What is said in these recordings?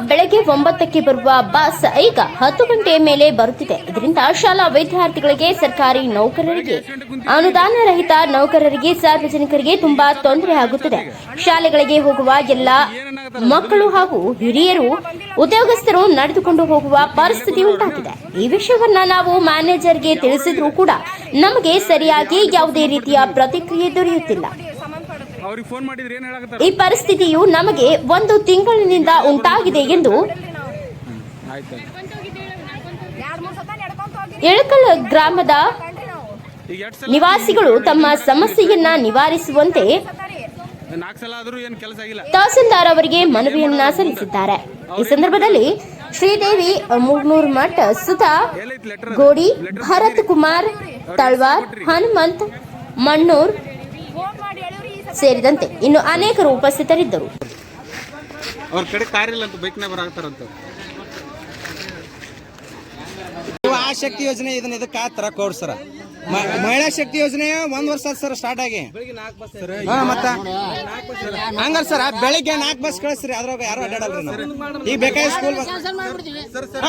ಬೆಳಗ್ಗೆ 9ಕ್ಕೆ ಬರುವ ಬಸ್ ಈಗ 10 ಗಂಟೆಯ ಮೇಲೆ ಬರುತ್ತಿದೆ. ಇದರಿಂದ ಶಾಲಾ ವಿದ್ಯಾರ್ಥಿಗಳಿಗೆ, ಸರ್ಕಾರಿ ನೌಕರರಿಗೆ, ಅನುದಾನ ರಹಿತ ನೌಕರರಿಗೆ, ಸಾರ್ವಜನಿಕರಿಗೆ ತುಂಬಾ ತೊಂದರೆ ಆಗುತ್ತಿದೆ. ಶಾಲೆಗಳಿಗೆ ಹೋಗುವ ಎಲ್ಲ ಮಕ್ಕಳು ಹಾಗೂ ಹಿರಿಯರು, ಉದ್ಯೋಗಸ್ಥರು ನಡೆದುಕೊಂಡು ಹೋಗುವ ಪರಿಸ್ಥಿತಿ ಉಂಟಾಗಿದೆ. ಈ ವಿಷಯವನ್ನ ನಾವು ಮ್ಯಾನೇಜರ್ಗೆ ತಿಳಿಸಿದ್ರೂ ಕೂಡ ನಮಗೆ ಸರಿಯಾಗಿ ಯಾವುದೇ ರೀತಿಯ ಪ್ರತಿಕ್ರಿಯೆ ದೊರೆಯುತ್ತಿಲ್ಲ. ಈ ಪರಿಸ್ಥಿತಿಯು ನಮಗೆ 1 ತಿಂಗಳಿನಿಂದ ಉಂಟಾಗಿದೆ ಎಂದು ಎಳಕಲ್ ಗ್ರಾಮದ ನಿವಾಸಿಗಳು ತಮ್ಮ ಸಮಸ್ಯೆಯನ್ನ ನಿವಾರಿಸುವಂತೆ ತಹಸೀಲ್ದಾರ್ ಅವರಿಗೆ ಮನವಿಯನ್ನ ಸಲ್ಲಿಸಿದ್ದಾರೆ. ಈ ಸಂದರ್ಭದಲ್ಲಿ ಶ್ರೀದೇವಿ, ಮೂಗ್ನೂರ್ ಮಠ್, ಸುಧಾ, ಗೋಡಿ, ಭರತ್ ಕುಮಾರ್, ತಳ್ವಾರ್, ಹನುಮಂತ್, ಮಣ್ಣೂರ್ ಸೇರಿದಂತೆ ಇನ್ನು ಅನೇಕರು ಉಪಸ್ಥಿತರಿದ್ದರು. ಶಕ್ತಿ ಯೋಜನೆ ಇದಕ್ಕೆ ತರ ಕೋಡ್ ಸರ್. ಮಹಿಳಾ ಶಕ್ತಿ ಯೋಜನೆ 1 ವರ್ಷ ಸರ್ ಸ್ಟಾರ್ಟ್ ಆಗಿ. ಮತ್ತೆ ಹಂಗ ಸರ್ ಬೆಳಿಗ್ಗೆ 4 ಬಸ್ ಕಳಿಸ್ರಿ, ಅದ್ರಾಗ ಯಾರು ಅಡ್ಡಾಡಲ್ರಿ ನಾವು. ಈಗ ಬೇಕಾಗಿ ಸ್ಕೂಲ್ ಬಸ್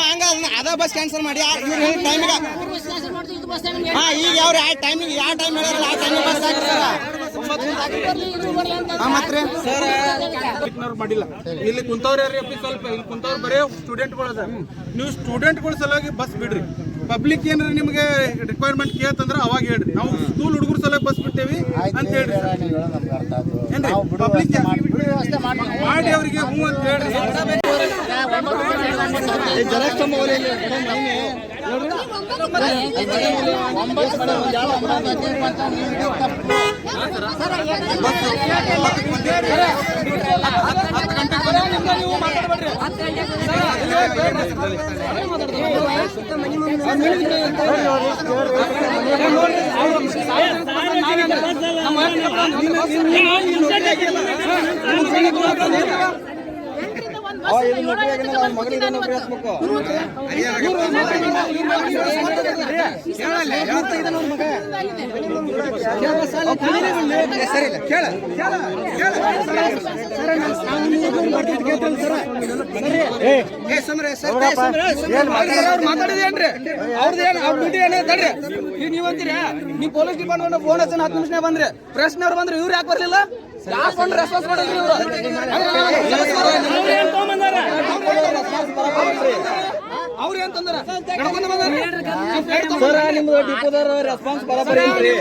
ಹಂಗ ಅದ ಬಸ್ ಕ್ಯಾನ್ಸಲ್ ಮಾಡಿ ಟೈಮಿಗೆ. ಈಗ ಯಾವ ಟೈಮಿಗೆ ಯಾವ ಟೈಮ್ ಹೇಳಿರಲ್ಲ ಆ ಟೈಮಿಗೆ ಬಸ್ ಮತ್ತೆ ಸರ್ ಮಾಡಿಲ್ಲ. ಇಲ್ಲಿ ಕುಂತವ್ರ ಸ್ವಲ್ಪ ಇಲ್ಲಿ ಕುಂತವ್ರು ಬರೀ ಸ್ಟೂಡೆಂಟ್ಗಳು ಅದ. ನೀವು ಸ್ಟೂಡೆಂಟ್ಗಳ ಸಲುವಾಗಿ ಬಸ್ ಬಿಡ್ರಿ. ಪಬ್ಲಿಕ್ ಏನಾರ ನಿಮ್ಗೆ ರಿಕ್ವೈರ್ಮೆಂಟ್ ಕೇಳ್ತಂದ್ರೆ ಅವಾಗ ಹೇಳ್ರಿ. ನಾವು ಸ್ಕೂಲ್ ಹುಡುಗರ ಸಲುವಾಗಿ ಬಸ್ ಬಿಟ್ಟೇವಿ ಅಂತ ಹೇಳ್ರಿ. ಏನ್ರಿ ಪಬ್ಲಿಕ್ ಮಾಡಿ ಅವ್ರಿಗೆ ಹ್ಞೂ ಅಂತ ಹೇಳ್ರಿ. ಮಾತಾಡಿದೇನ್ರಿ ಅವ್ರದ್ದು ನೀವಂತೀರಿ? ನೀವು ಪೊಲೀಸ್ ಡಿಪಾರ್ಟ್ಮೆಂಟ್ ಫೋನ್ ಹಚ್ಚ 10 ನಿಮಿಷ ಬಂದ್ರಿ. ಪ್ರಶ್ನೆಯವ್ರು ಬಂದ್ರೆ ಇವ್ರು ಯಾಕೆ ಬರ್ಲಿಲ್ಲ? ಯಾಕೆ ಬಂದು ರೆಸ್ಪಾನ್ಸ್ ಮಾಡಿದ್ರಿ ಇವ್ರು? ಅವ್ರು ಅಂತಂದ್ರ ನಿಮ್ದು ಡಿಪೋದವ್ರ ರೆಸ್ಪಾನ್ಸ್ ಬರಬರಿ ಇಲ್ರಿ.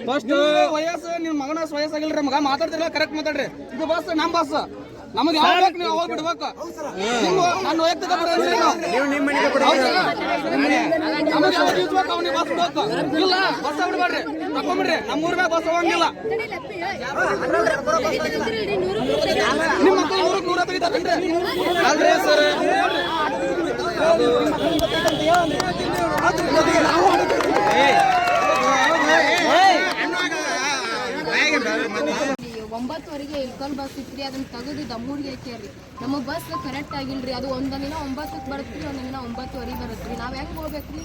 ಫಸ್ಟ್ ವಯಸ್ಸು ನಿಮ್ ಮಗನ ವಯಸ್ಸಾಗಿಲ್ರಿ. ಮಗ ಮಾತಾಡ್ತಿರಲ್ಲ, ಕರೆಕ್ಟ್ ಮಾತಾಡ್ರಿ. ಇದು ಬಸ್ ನಮ್ ಬಸ್, ನಮಗೆ ಯಾವ ಬೇಕು ನೀವು ಅವಾಗ ಬಿಡ್ಬೇಕು. ನಾನು ವೈಯಕ್ತಿಕ ಇಲ್ಲ ಬಸ್ ಬಿಡ್ಬೇಡ್ರಿ, ತಕೊಂಬಿಡ್ರಿ. ನಮ್ಮೂರ್ ಮ್ಯಾಗ ಬಸ್ ಹೋಗಂಗಿಲ್ಲ. ನಿಮ್ಮ ಮಕ್ಕಳು 100 ತೆಗಿತಾರೇನ್ರಿ? ಅಲ್ರಿ ಸರ್ ಒಂಬತ್ತುವರೆಗೆ ಇಳ್ಕೊಂಡ್ ಬಸ್ ಇತ್ರಿ. ಅದನ್ನ ತೆಗೆದು ದಮ್ಮೂರಿಗೆ ಹಾಕ್ಯಾರ್ರಿ. ನಮ್ಮ ಬಸ್ ಕರೆಕ್ಟ್ ಆಗಿಲ್ರಿ. ಅದು ಒಂದೊಂದಿನ 9ಕ್ಕೆ ಬರುತ್ರಿ, ಒಂದೊಂದಿನ 9:30 ಬರುತ್ರಿ. ನಾವ್ ಹೆಂಗ್ ಹೋಗ್ಬೇಕ್ರಿ?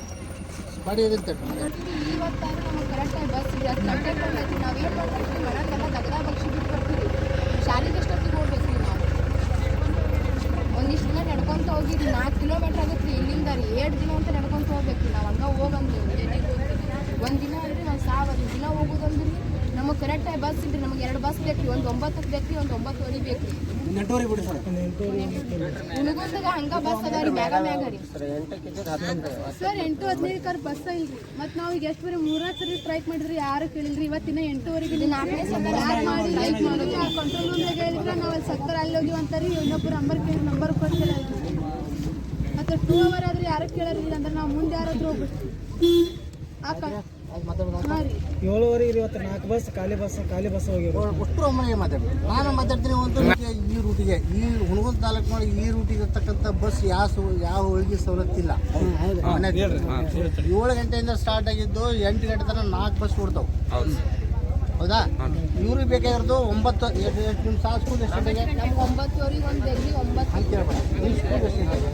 ಇವತ್ತಾದ್ರೂ ನಮಗೆ ಕರೆಕ್ಟಾಗಿ ಬಸ್ ಇರಿ. ಅದು ಕಂಟೆಕ್ಟ್ ಐತಿ. ನಾವ್ ಏನ್ ಮಾಡ್ತೀವಿ? ಮನೆಗೆಲ್ಲ ದಗದ ಬಕ್ಷಿ ಬಿಟ್ಟು ಬರ್ತೀವಿ. ಶಾಲೆಗೆ ಎಷ್ಟೊತ್ತಿಗೆ ಹೋಗ್ಬೇಕ್ರಿ? ನಾವು ಒಂದಿಷ್ಟು ದಿನ ನಡ್ಕೊಂತ ಹೋಗಿರಿ. 4 ಕಿಲೋಮೀಟರ್ ಆಗುತ್ತೆ ಇಲ್ಲಿಂದ ರೀ. 7 ದಿನ ಅಂತ ನಡ್ಕೊಂತ ಹೋಗ್ಬೇಕ್ರಿ. ನಾವು ಹಂಗ ಹೋಗಂದ್ರಿ ಒಂದಿನ ಅಲ್ರಿ. ನಾವು 1000 ದಿನ ಹೋಗೋದಂದ್ರಿ. ನಮಗೆ ಕರೆಕ್ಟಾಗಿ ಬಸ್ ಇಲ್ರಿ. ನಮಗೆ 2 ಬಸ್ ಬೇಕ್ರಿ. ಒಂದು 9ಕ್ಕೆ ಬೇಕ್ರಿ, ಒಂದು 9:20 ಬೇಕ್ರಿ. ಹುಣಗುಂದಾಗ ಹಂಗ ಬಸ್ ಅದಾವ್ರಿ, ಮ್ಯಾಗ ರೀ ಸರ್. 8:15 ಬಸ್ ಇಲ್ರಿ. ಮತ್ ನಾವ್ ಈಗ ಎಷ್ಟು ಬರೀ 3 ಸರಿ ಸ್ಟ್ರೈಕ್ ಮಾಡಿದ್ರಿ, ಯಾರು ಕೇಳಿಲ್ರಿ. ಇವತ್ತಿನ 8:15 ಸ್ಟ್ರೈಕ್ ಮಾಡೋದು. ಕಂಟ್ರೋಲ್ ರೂಮ್ನಾಗ ಹೇಳಿದ್ರೆ ನಾವ್ ಅಲ್ಲಿ ಸಕ್ಕರ ಅಲ್ಲಿ ಹೋಗಿವ್ ಅಂತಾರಿ. ಇನ್ನೊಬ್ಬರು ನಂಬರ್ ಕೊಡ್ತಿಲ್ಲ. ಮತ್ತೆ 2 ಅವರ್ ಆದ್ರೆ ಯಾರು ಕೇಳೋರಿಲ್ಲ ಅಂದ್ರೆ ನಾವು ಮುಂದೆ ಯಾರಾದ್ರೂ ಹೋಗ್ಬಿಡ್ತೀವಿ. 7:15 ಇವತ್ತು 4 ಬಸ್ ಖಾಲಿ ಬಸ್ ಹೋಗಿರೋ ಅಷ್ಟು ಒಮ್ಮೆ ಮಾತಾಡ್ತೀನಿ. ನಾನು ಮಾತಾಡ್ತೀನಿ ಒಂದು ಈ ರೂಟಿಗೆ, ಈ ಹುಣಗುಂದ ತಾಲೂಕಿನೊಳಗೆ ಈ ರೂಟಿಗೆ ಇರ್ತಕ್ಕಂಥ ಬಸ್ ಯಾವ ಹೋಳಿಗೆ ಸವಲತ್ತಿಲ್ಲ. 7 ಗಂಟೆಯಿಂದ ಸ್ಟಾರ್ಟ್ ಆಗಿದ್ದು 8 ಗಂಟೆ ತನಕ 4 ಬಸ್ ಓಡ್ತಾವೆ. ಹೌದಾ? ಇವ್ರಿಗೆ ಬೇಕಾಗಿರೋದು 9 ನಿಮಿಷ ಸ್ಕೂಲ್ ಎಷ್ಟು ಗಂಟೆಗೆ? 9:20 ಒಂದು ಡೆಲ್ಲಿ 9 ಅಂತ ಕೇಳ್ಬೇಡಿ. ನಿಮ್ಮ ಸ್ಕೂಲ್ ಎಷ್ಟು ಗಂಟೆಗೆ?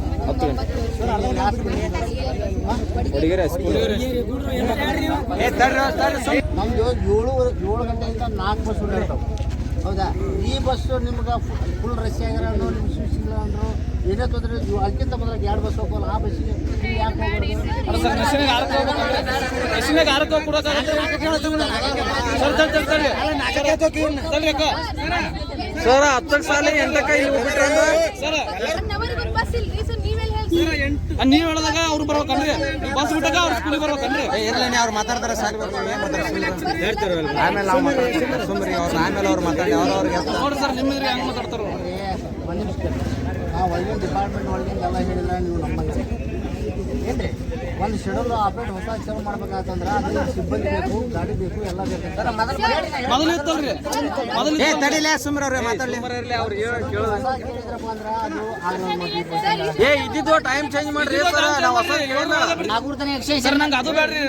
ನಮ್ದು 7 ಗಂಟೆಯಿಂದ 4 ಬಸ್ ಓಡಾಡ್ತಾವೆ. ಹೌದಾ? ಈ ಬಸ್ಸು ನಿಮ್ಗೆ ಫುಲ್ ರಶ್ ಆಗ್ಯಾರ ಅಂದ್ರು, ನಿಮ್ಗೆ ಸಿಗ್ಸಿಲ್ಲ ಅಂದರು ಏನೇ ತೊಂದರೆ ಅದಕ್ಕಿಂತ ಮೊದಲಾಗ 2 ಬಸ್ ಹೋಗೋಲ್ಲ ಆ ಬಸ್ಸಿಗೆ ಯಾಕೆ ಸರ್ 10 ಸಾಲ 8 ನಮ್ಮವರಿಗೆ ಬಸ್ ಇಲ್ರಿ ಸರ್ ನೀವೆಲ್ಲ ಹೇಳ್ತೀರಿ ನೀವ್ ಹೇಳದಾಗ ಅವ್ರು ಬರ್ಬೇಕನ್ರಿ ಬಸ್ ಬಿಟ್ಟಾಗ ಅವ್ರ ಸ್ಕೂಲಿಗೆ ಬರ್ಬೇಕನ್ರಿ ಇರ್ಲಿ ಅವ್ರು ಮಾತಾಡ್ತಾರೆ ಸಾಲಿ ಆಮೇಲೆ ಸುಮ್ರಿ ಅವ್ರು ಆಮೇಲೆ ಅವ್ರು ಮಾತಾಡಿ ಅವ್ರವ್ರಿಗೆ ನೋಡ್ರಿ ಸರ್ ನಿಮ್ಮಿದ್ರೆ ಹೆಂಗ್ ಮಾತಾಡ್ತಾರ ಒಂದು ನಿಮಿಷ ನಾವು ಒಳಗಿನ ಡಿಪಾರ್ಟ್ಮೆಂಟ್ ಒಳಗಿಂದ ಎಲ್ಲ ಹೇಳಿಲ್ಲ ನೀವು ನಮ್ಮಲ್ಲ ಏನ್ರಿ ಒಂದು ಶೆಡ್ಯೂಲ್ ಆಪರೇಟ್ ಹೊಸ ಚಾಲು ಮಾಡ್ಬೇಕಾತಂದ್ರೆ ಅದು ಸಿಬ್ಬಂದಿ ಬೇಕು ಗಾಡಿ ಬೇಕು ಎಲ್ಲ ಬೇಕು ಮೊದಲು ಇತ್ತಲ್ರಿ ಮೊದಲು ಏ ತಡಿಲೇ ಸುಮ್ರವ್ರೆ ಮಾತಾಡ್ಲಿ ಅವ್ರು ಹೊಸ ಕೇಳಿದ್ರಪ್ಪ ಅಂದ್ರೆ ಅದು ಏ ಇದ್ದಿದ್ದು ಟೈಮ್ ಚೇಂಜ್ ಮಾಡ್ರಿ ನಾವು ಹೊಸ ನಾಗೂರ್ ತನ ಎಕ್ಸ್ಚೇಂಜ್ ಸರ್ ನಂಗೆ ಅದು ಬೇಡ್ರಿ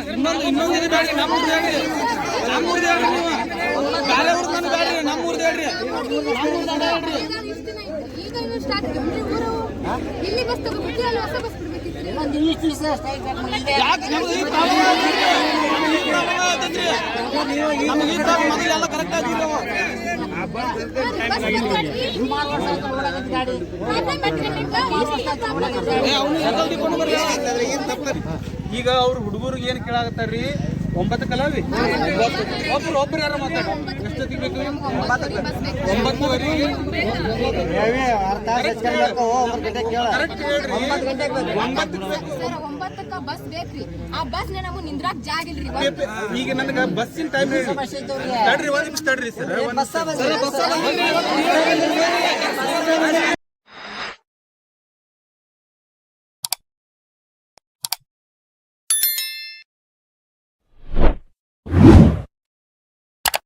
ಇನ್ನೊಂದು ಇದು ಬೇಡ್ರಿ ನಮ್ಮೂರ್ದು ಹೇಳ್ರಿ ನಮ್ಮೂರ್ದು ಹೇಳ್ರಿ ನೀವು ಬೇರೆ ಊರ್ದು ಬೇಡ್ರಿ ನಮ್ಮೂರ್ದು ಹೇಳ್ರಿ ನಮ್ಮೂರ್ದು ಹೇಳ್ರಿ ಈಗ ನೀವು ಸ್ಟಾರ್ಟ್ ಊರು ಇಲ್ಲಿ ಬಸ್ ತಗೋಬಿಟ್ಟು ಅಲ್ಲಿ ಹೊಸ ಬಸ್ ಬಿಡ್ಬೇಕಿತ್ತು ಯಾಕೆ ನಮ್ಗೆ ಈ ಪ್ರಾಬ್ಲಮ್ ನಮ್ಗೆ ಈ ಪ್ರಾಬ್ಲಮ್ ಮೊದಲೆಲ್ಲ ಕರೆಕ್ಟ್ ಆಗಿಲ್ಲ ಅವನು ಜಲ್ದಿ ಕೊಂಡು ಬರ್ರಿ ಈಗ ಅವ್ರು ಹುಡುಗರಿಗೆ ಏನು ಕೇಳಾಕತ್ತಾರ್ರಿ 9 ಕಲಾವಿ ಒಬ್ರು ಯಾರು ಮಾತಾಡಿ ಎಷ್ಟೊತ್ತಿಗೆ ಬೇಕು 9:30 ಕರೆಕ್ಟ್ ಹೇಳ್ರಿ 9ಕ್ಕೆ ಬಸ್ ಬೇಕ್ರಿ ಆ ಬಸ್ ನಮಗೆ ನಿಂದ್ರಾಕ್ ಜಾಗ ಇಲ್ರಿ ಈಗ ನನಗೆ ಬಸ್ಸಿನ ಟೈಮ್ ಹೇಳಿ ತಡ್ರಿ 1 ನಿಮಿಷ ತಡ್ರಿ ಸರ್